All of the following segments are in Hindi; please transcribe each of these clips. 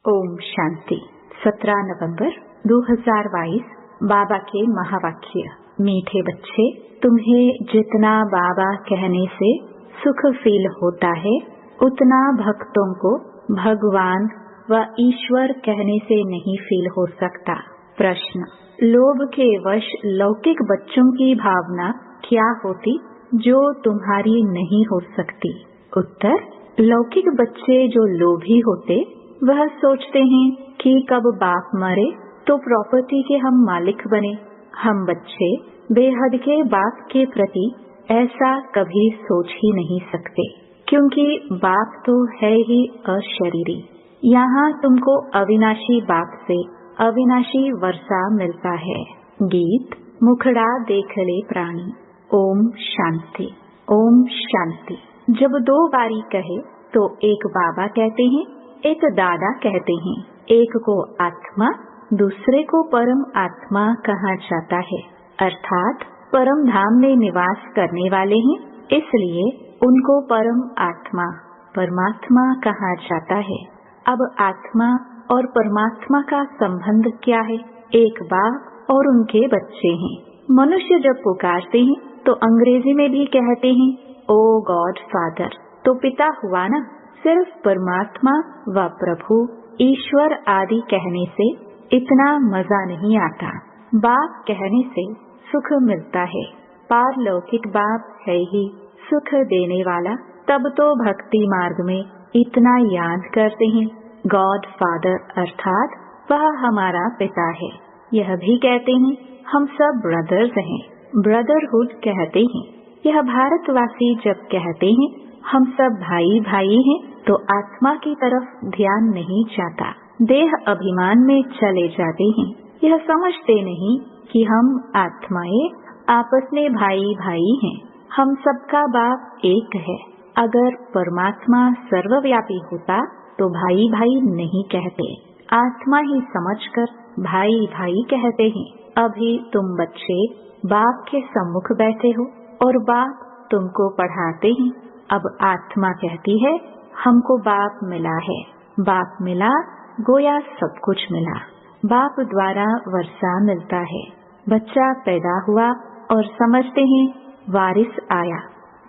ओम शांति। 17 नवंबर 2022 बाबा के महावाक्य। मीठे बच्चे, तुम्हें जितना बाबा कहने से सुख फील होता है उतना भक्तों को भगवान व ईश्वर कहने से नहीं फील हो सकता। प्रश्न: लोभ के वश लौकिक बच्चों की भावना क्या होती जो तुम्हारी नहीं हो सकती? उत्तर: लौकिक बच्चे जो लोभी होते वह सोचते हैं कि कब बाप मरे तो प्रॉपर्टी के हम मालिक बने। हम बच्चे बेहद के बाप के प्रति ऐसा कभी सोच ही नहीं सकते, क्योंकि बाप तो है ही अशरीरी। यहाँ तुमको अविनाशी बाप से अविनाशी वर्षा मिलता है। गीत: मुखड़ा देख ले प्राणी। ओम शांति। ओम शांति। जब दो बारी कहे तो एक बाबा कहते हैं, एक दादा कहते हैं। एक को आत्मा, दूसरे को परम आत्मा कहा जाता है, अर्थात परम धाम में निवास करने वाले हैं, इसलिए उनको परम आत्मा परमात्मा कहा जाता है। अब आत्मा और परमात्मा का संबंध क्या है? एक बाप और उनके बच्चे हैं। मनुष्य जब पुकारते हैं तो अंग्रेजी में भी कहते हैं ओ गॉड फादर, तो पिता हुआ ना। सिर्फ परमात्मा व प्रभु ईश्वर आदि कहने से इतना मजा नहीं आता। बाप कहने से सुख मिलता है। पारलौकिक बाप है ही सुख देने वाला, तब तो भक्ति मार्ग में इतना याद करते हैं गॉड फादर, अर्थात वह हमारा पिता है। यह भी कहते हैं हम सब ब्रदर्स हैं, ब्रदरहुड कहते हैं। यह भारतवासी जब कहते हैं हम सब भाई भाई हैं, तो आत्मा की तरफ ध्यान नहीं जाता, देह अभिमान में चले जाते हैं। यह समझते नहीं कि हम आत्माएं आपस में भाई भाई हैं। हम सबका बाप एक है। अगर परमात्मा सर्वव्यापी होता तो भाई भाई नहीं कहते, आत्मा ही समझकर भाई भाई कहते हैं। अभी तुम बच्चे बाप के सम्मुख बैठे हो और बाप तुमको पढ़ाते हैं। अब आत्मा कहती है हमको बाप मिला है। बाप मिला गोया सब कुछ मिला। बाप द्वारा वर्षा मिलता है। बच्चा पैदा हुआ और समझते हैं वारिस आया।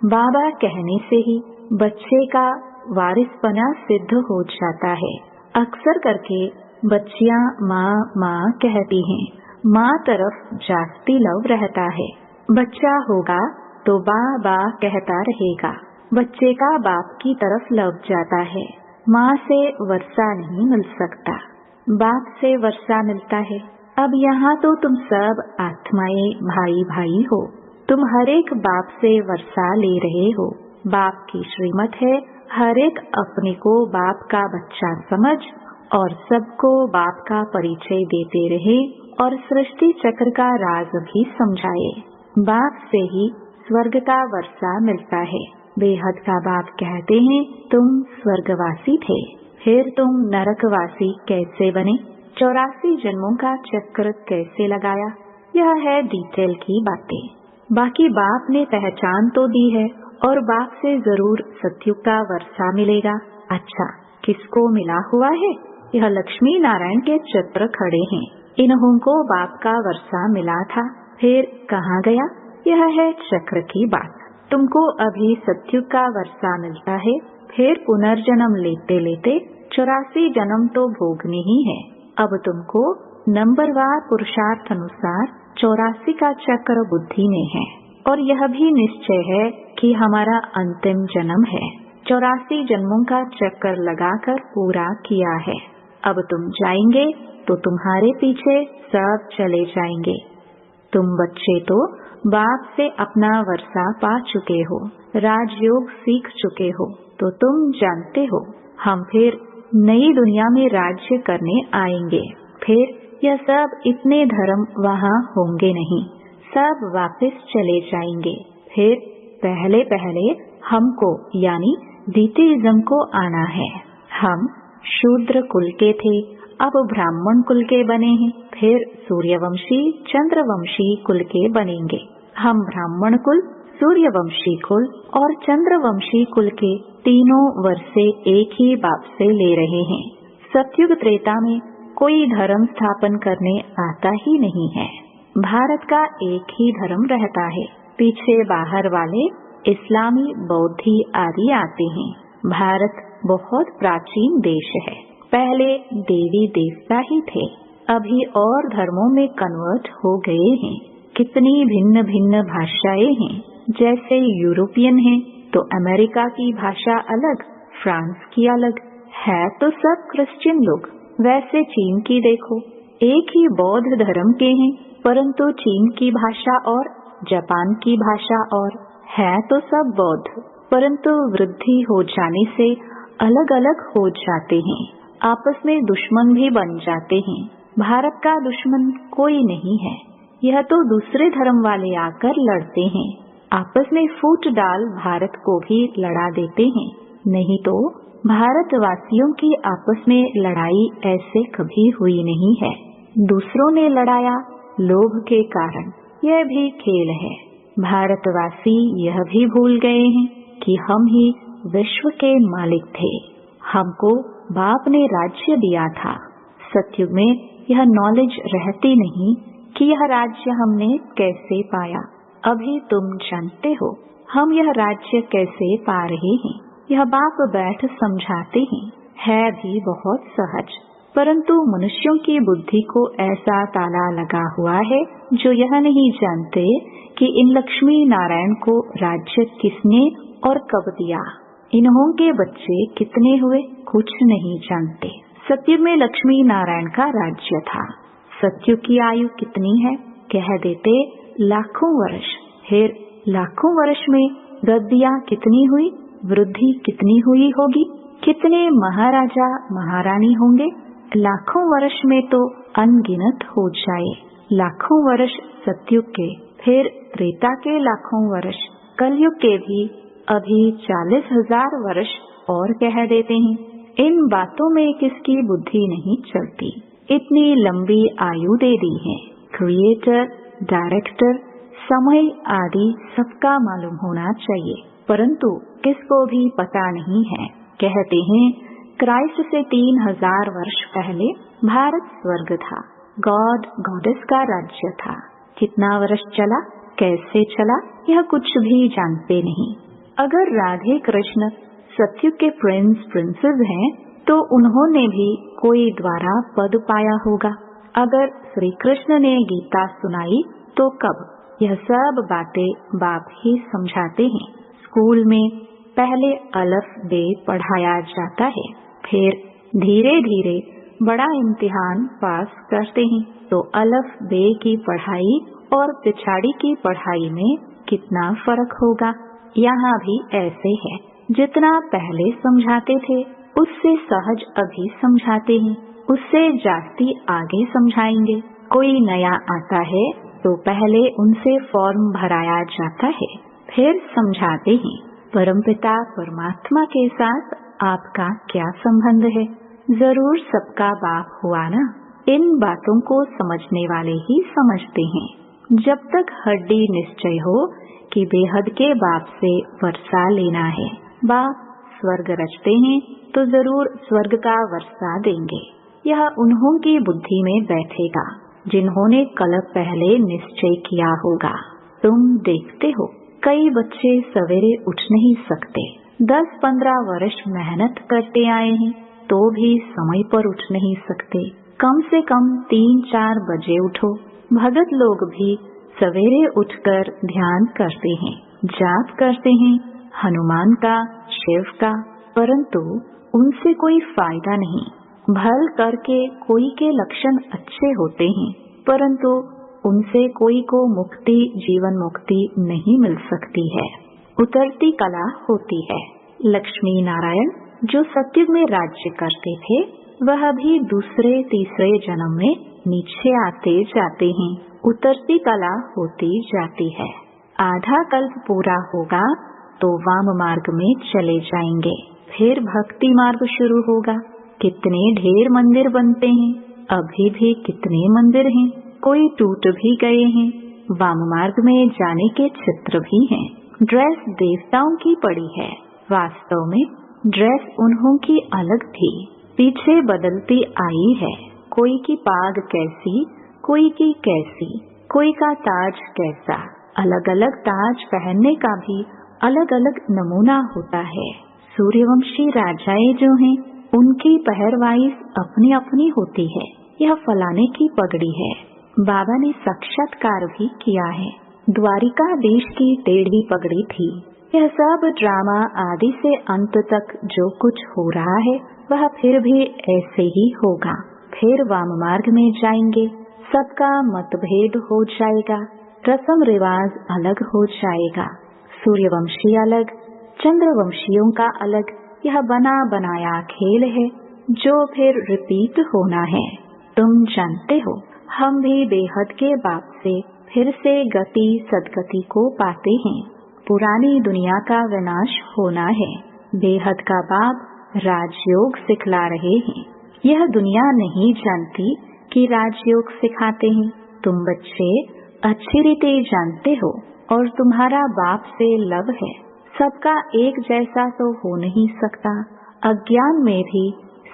बाबा कहने से ही बच्चे का वारिसपना सिद्ध हो जाता है। अक्सर करके बच्चियां माँ माँ कहती हैं, माँ तरफ जास्ती लव रहता है। बच्चा होगा तो बा बा कहता रहेगा। बच्चे का बाप की तरफ लग जाता है। माँ से वर्षा नहीं मिल सकता, बाप से वर्षा मिलता है। अब यहाँ तो तुम सब आत्माएं भाई भाई हो। तुम हर एक बाप से वर्षा ले रहे हो। बाप की श्रीमत है हर एक अपने को बाप का बच्चा समझ और सबको बाप का परिचय देते रहे और सृष्टि चक्र का राज भी समझाए। बाप से ही स्वर्ग का वर्षा मिलता है। बेहद का बाप कहते हैं तुम स्वर्गवासी थे, फिर तुम नरकवासी कैसे बने? 84 जन्मों का चक्र कैसे लगाया? यह है डिटेल की बातें। बाकी बाप ने पहचान तो दी है और बाप से जरूर सत्युग का वर्षा मिलेगा। अच्छा, किसको मिला हुआ है? यह लक्ष्मी नारायण के चित्र खड़े हैं। इन्हों को बाप का वर्षा मिला था, फिर कहाँ गया? यह है चक्र की बात। तुमको अभी सत्युग का वर्षा मिलता है, फिर पुनर्जन्म लेते लेते 84 जन्म तो भोगने ही है। अब तुमको नंबरवार पुरुषार्थ अनुसार 84 का चक्र बुद्धि में है और यह भी निश्चय है कि हमारा अंतिम जन्म है। 84 जन्मों का चक्कर लगाकर पूरा किया है। अब तुम जाएंगे तो तुम्हारे पीछे सब चले जाएंगे। तुम बच्चे तो बाप से अपना वर्षा पा चुके हो, राजयोग सीख चुके हो, तो तुम जानते हो हम फिर नई दुनिया में राज्य करने आएंगे। फिर यह सब इतने धर्म वहाँ होंगे नहीं, सब वापस चले जाएंगे। फिर पहले पहले हमको यानी द्वितीयज्म को आना है। हम शूद्र कुल के थे, अब ब्राह्मण कुल के बने हैं, फिर सूर्यवंशी चंद्रवंशी कुल के बनेंगे। हम ब्राह्मण कुल, सूर्यवंशी कुल और चंद्रवंशी कुल के तीनों वर्षे एक ही बाप से ले रहे हैं। सतयुग त्रेता में कोई धर्म स्थापन करने आता ही नहीं है। भारत का एक ही धर्म रहता है। पीछे बाहर वाले इस्लामी, बौद्धि आदि आते हैं। भारत बहुत प्राचीन देश है। पहले देवी देवता ही थे, अभी और धर्मों में कन्वर्ट हो गए हैं। कितनी भिन्न भिन्न भाषाएं हैं। जैसे यूरोपियन हैं तो अमेरिका की भाषा अलग, फ्रांस की अलग है, तो सब क्रिश्चियन लोग। वैसे चीन की देखो, एक ही बौद्ध धर्म के हैं, परंतु चीन की भाषा और जापान की भाषा और है तो सब बौद्ध, परंतु वृद्धि हो जाने से अलग अलग हो जाते हैं। आपस में दुश्मन भी बन जाते हैं। भारत का दुश्मन कोई नहीं है, यह तो दूसरे धर्म वाले आकर लड़ते हैं। आपस में फूट डाल भारत को भी लड़ा देते हैं। नहीं तो भारतवासियों की आपस में लड़ाई ऐसे कभी हुई नहीं है। दूसरों ने लड़ाया लोभ के कारण, यह भी खेल है। भारतवासी यह भी भूल गए हैं कि हम ही विश्व के मालिक थे। हमको बाप ने राज्य दिया था। सतयुग में यह नॉलेज रहती नहीं कि यह राज्य हमने कैसे पाया। अभी तुम जानते हो हम यह राज्य कैसे पा रहे हैं। यह बाप बैठ समझाते हैं, है भी बहुत सहज, परंतु मनुष्यों की बुद्धि को ऐसा ताला लगा हुआ है जो यह नहीं जानते कि इन लक्ष्मी नारायण को राज्य किसने और कब दिया। इन्हों के बच्चे कितने हुए कुछ नहीं जानते। सतयुग में लक्ष्मी नारायण का राज्य था। सतयुग की आयु कितनी है कह देते लाखों वर्ष। फिर लाखों वर्ष में गद्दियाँ कितनी हुई, वृद्धि कितनी हुई होगी, कितने महाराजा महारानी होंगे। लाखों वर्ष में तो अनगिनत हो जाए। लाखों वर्ष सतयुग के, फिर त्रेता के लाखों वर्ष, कलयुग के भी अभी 40,000 वर्ष और कह देते हैं। इन बातों में किसकी बुद्धि नहीं चलती। इतनी लंबी आयु दे दी है। क्रिएटर, डायरेक्टर, समय आदि सबका मालूम होना चाहिए, परंतु किसको भी पता नहीं है। कहते हैं क्राइस्ट से 3000 वर्ष पहले भारत स्वर्ग था, गॉड गॉडेस का राज्य था। कितना वर्ष चला, कैसे चला, यह कुछ भी जानते नहीं। अगर राधे कृष्ण सतयुग के प्रिंस प्रिंसेस हैं तो उन्होंने भी कोई द्वारा पद पाया होगा। अगर श्री कृष्ण ने गीता सुनाई तो कब, यह सब बातें बाप ही समझाते हैं। स्कूल में पहले अलफ बे पढ़ाया जाता है, फिर धीरे धीरे बड़ा इम्तिहान पास करते हैं तो अलफ बे की पढ़ाई और पिछाड़ी की पढ़ाई में कितना फर्क होगा। यहाँ भी ऐसे है, जितना पहले समझाते थे उससे सहज अभी समझाते हैं, उससे जास्ती आगे समझाएंगे। कोई नया आता है तो पहले उनसे फॉर्म भराया जाता है, फिर समझाते हैं। परमपिता परमात्मा के साथ आपका क्या संबंध है? जरूर सबका बाप हुआ ना। इन बातों को समझने वाले ही समझते हैं। जब तक हड्डी निश्चय हो कि बेहद के बाप से वर्षा लेना है, बाप स्वर्ग रचते हैं तो जरूर स्वर्ग का वर्षा देंगे। यह उन्हों की बुद्धि में बैठेगा जिन्होंने कल पहले निश्चय किया होगा। तुम देखते हो कई बच्चे सवेरे उठ नहीं सकते, 10-15 वर्ष मेहनत करते आए हैं तो भी समय पर उठ नहीं सकते। कम से कम 3-4 बजे उठो। भगत लोग भी सवेरे उठकर ध्यान करते हैं, जाप करते हैं हनुमान का, शिव का, परंतु उनसे कोई फायदा नहीं। भल करके कोई के लक्षण अच्छे होते हैं, परंतु उनसे कोई को मुक्ति, जीवन मुक्ति नहीं मिल सकती है। उतरती कला होती है। लक्ष्मी नारायण जो सतयुग में राज्य करते थे, वह भी दूसरे तीसरे जन्म में नीचे आते जाते हैं। उतरती कला होती जाती है। आधा कल्प पूरा होगा तो वाम मार्ग में चले जाएंगे, फिर भक्ति मार्ग शुरू होगा। कितने ढेर मंदिर बनते हैं, अभी भी कितने मंदिर हैं, कोई टूट भी गए हैं। वाम मार्ग में जाने के चित्र भी हैं। ड्रेस देवताओं की पड़ी है, वास्तव में ड्रेस उन्हों की अलग थी। पीछे बदलती आई है। कोई की पाग कैसी, कोई की कैसी, कोई का ताज कैसा। अलग अलग ताज पहनने का भी अलग अलग नमूना होता है। सूर्यवंशी राजाएं जो हैं, उनकी पहरवाइज अपनी अपनी होती है। यह फलाने की पगड़ी है। बाबा ने साक्षात्कार भी किया है। द्वारिकाधीश की टेढ़ी पगड़ी थी। यह सब ड्रामा आदि से अंत तक जो कुछ हो रहा है वह फिर भी ऐसे ही होगा। फिर वाम मार्ग में जाएंगे, सबका मतभेद हो जाएगा, रस्म रिवाज अलग हो जाएगा। सूर्यवंशी अलग, चंद्रवंशियों का अलग। यह बना बनाया खेल है जो फिर रिपीट होना है। तुम जानते हो, हम भी बेहद के बाप से फिर से गति सदगति को पाते हैं। पुरानी दुनिया का विनाश होना है। बेहद का बाप राजयोग सिखला रहे हैं। यह दुनिया नहीं जानती कि राजयोग सिखाते हैं। तुम बच्चे अच्छी रीति जानते हो और तुम्हारा बाप से लव है। सबका एक जैसा तो हो नहीं सकता। अज्ञान में भी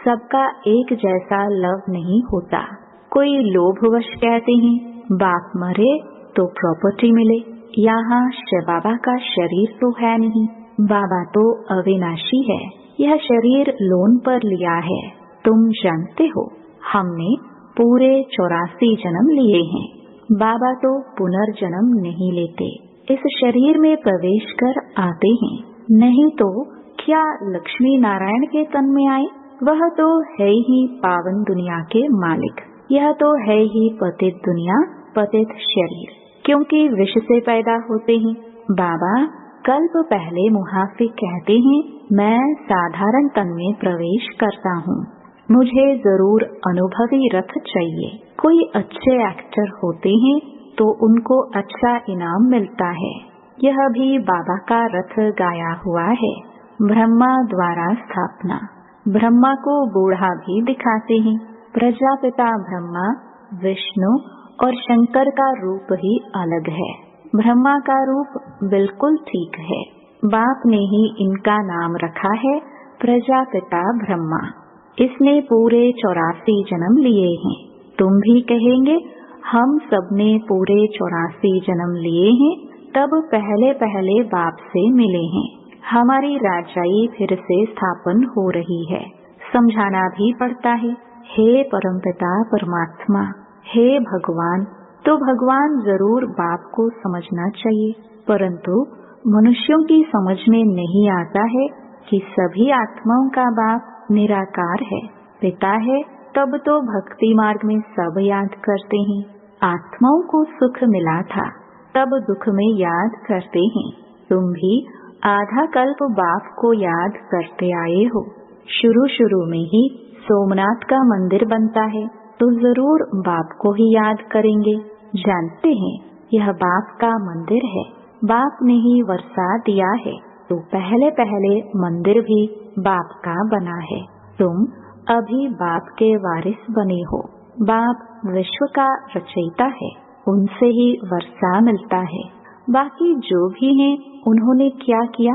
सबका एक जैसा लव नहीं होता। कोई लोभवश कहते हैं बाप मरे तो प्रॉपर्टी मिले। यहाँ शिव बाबा का शरीर तो है नहीं। बाबा तो अविनाशी है। यह शरीर लोन पर लिया है। तुम जानते हो, हमने पूरे 84 जन्म लिए हैं। बाबा तो पुनर्जन्म नहीं लेते, इस शरीर में प्रवेश कर आते हैं। नहीं तो क्या लक्ष्मी नारायण के तन में आए? वह तो है ही पावन दुनिया के मालिक। यह तो है ही पतित दुनिया, पतित शरीर, क्योंकि विष से पैदा होते हैं। बाबा कल्प पहले मुहाफिक कहते हैं, मैं साधारण तन में प्रवेश करता हूँ। मुझे जरूर अनुभवी रथ चाहिए। कोई अच्छे एक्टर होते हैं तो उनको अच्छा इनाम मिलता है। यह भी बाबा का रथ गाया हुआ है। ब्रह्मा द्वारा स्थापना। ब्रह्मा को बूढ़ा भी दिखाते हैं। प्रजापिता ब्रह्मा, विष्णु और शंकर का रूप ही अलग है। ब्रह्मा का रूप बिल्कुल ठीक है। बाप ने ही इनका नाम रखा है प्रजापिता ब्रह्मा। इसने पूरे 84 जन्म लिए हैं। तुम भी कहेंगे हम सबने पूरे 84 जन्म लिए हैं, तब पहले पहले बाप से मिले हैं। हमारी राजाई फिर से स्थापन हो रही है। समझाना भी पड़ता है। हे परमपिता परमात्मा, हे भगवान। तो भगवान जरूर बाप को समझना चाहिए, परंतु मनुष्यों की समझ में नहीं आता है कि सभी आत्माओं का बाप निराकार है, पिता है। तब तो भक्ति मार्ग में सब याद करते हैं। आत्माओं को सुख मिला था, तब दुख में याद करते हैं। तुम भी आधा कल्प बाप को याद करते आए हो। शुरू शुरू में ही सोमनाथ का मंदिर बनता है तो जरूर बाप को ही याद करेंगे। जानते हैं यह बाप का मंदिर है। बाप ने ही वर्षा दिया है, तो पहले पहले मंदिर भी बाप का बना है। तुम अभी बाप के वारिस बने हो। बाप विश्व का रचयिता है, उनसे ही वर्षा मिलता है। बाकी जो भी हैं, उन्होंने क्या किया,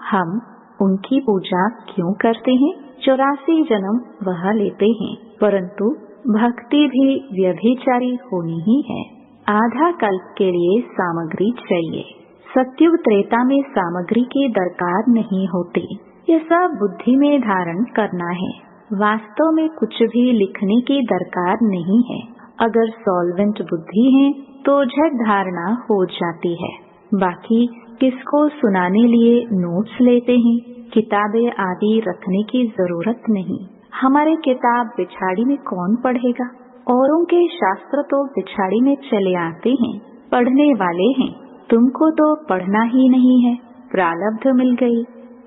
हम उनकी पूजा क्यों करते हैं? 84 जन्म वह लेते हैं, परंतु भक्ति भी व्यभिचारी होनी ही है। आधा कल्प के लिए सामग्री चाहिए। सत्युग त्रेता में सामग्री की दरकार नहीं होती। यह सब बुद्धि में धारण करना है। वास्तव में कुछ भी लिखने की दरकार नहीं है। अगर सॉल्वेंट बुद्धि है तो झट धारणा हो जाती है। बाकी किसको सुनाने लिए नोट्स लेते हैं, किताबें आदि रखने की जरूरत नहीं। हमारे किताब बिछाड़ी में कौन पढ़ेगा? औरों के शास्त्र तो बिछाड़ी में चले आते हैं, पढ़ने वाले हैं। तुमको तो पढ़ना ही नहीं है, प्रारब्ध मिल गई।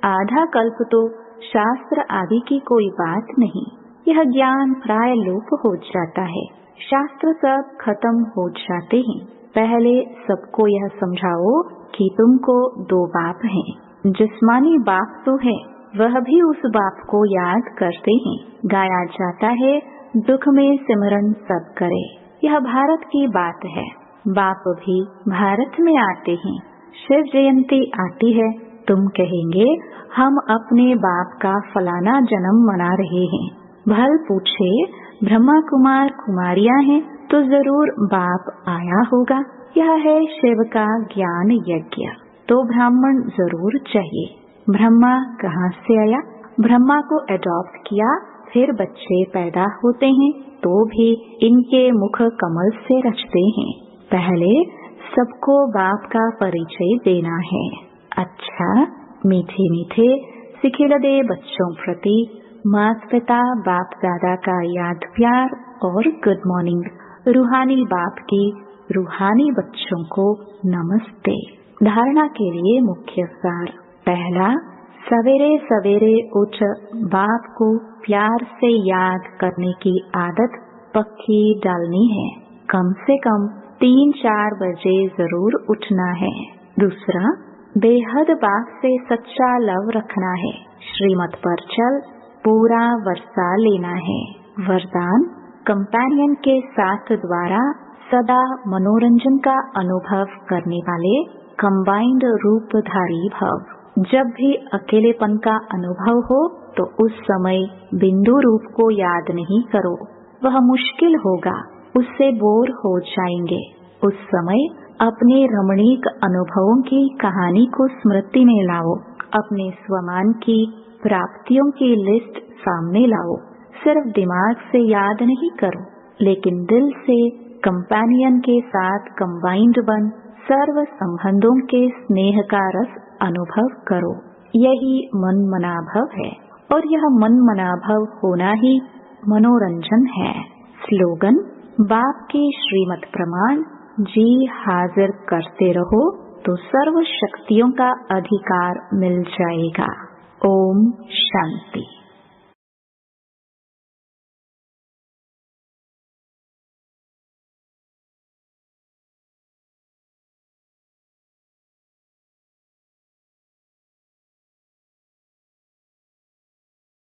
आधा कल्प तो शास्त्र आदि की कोई बात नहीं। यह ज्ञान प्राय लोप हो जाता है। शास्त्र सब खत्म हो जाते हैं। पहले सबको यह समझाओ कि तुमको 2 बाप हैं। जिस्मानी बाप तो है, वह भी उस बाप को याद करते हैं। गाया जाता है, दुख में सिमरन सब करे। यह भारत की बात है। बाप भी भारत में आते हैं। शिव जयंती आती है, तुम कहेंगे हम अपने बाप का फलाना जन्म मना रहे हैं। भल पूछे ब्रह्मा कुमार कुमारियां हैं तो जरूर बाप आया होगा। यह है शिव का ज्ञान यज्ञ, तो ब्राह्मण जरूर चाहिए। ब्रह्मा कहाँ से आया? ब्रह्मा को अडॉप्ट किया, फिर बच्चे पैदा होते हैं तो भी इनके मुख कमल से रचते हैं। पहले सबको बाप का परिचय देना है। अच्छा, मीठे मीठे सिखिलदे बच्चों प्रति माता पिता बाप दादा का याद प्यार और गुड मॉर्निंग। रूहानी बाप की रूहानी बच्चों को नमस्ते। धारणा के लिए मुख्य सार। पहला, सवेरे सवेरे उठ बाप को प्यार से याद करने की आदत पक्की डालनी है। कम से कम 3-4 बजे जरूर उठना है। दूसरा, बेहद बाप से सच्चा लव रखना है। श्रीमत पर चल पूरा वर्षा लेना है। वरदान, कंपेनियन के साथ द्वारा सदा मनोरंजन का अनुभव करने वाले कंबाइंड रूपधारी भव। जब भी अकेलेपन का अनुभव हो तो उस समय बिंदु रूप को याद नहीं करो, वह मुश्किल होगा, उससे बोर हो जाएंगे। उस समय अपने रमणीक अनुभवों की कहानी को स्मृति में लाओ। अपने स्वमान की प्राप्तियों की लिस्ट सामने लाओ। सिर्फ दिमाग से याद नहीं करो, लेकिन दिल से कंपेनियन के साथ कंबाइंड बन सर्व संबंधों के स्नेह का रस अनुभव करो। यही मन मनाभव है और यह मन मनाभव होना ही मनोरंजन है। स्लोगन, बाप की श्रीमत प्रमाण जी हाजिर करते रहो तो सर्व शक्तियों का अधिकार मिल जाएगा। ओम शांति।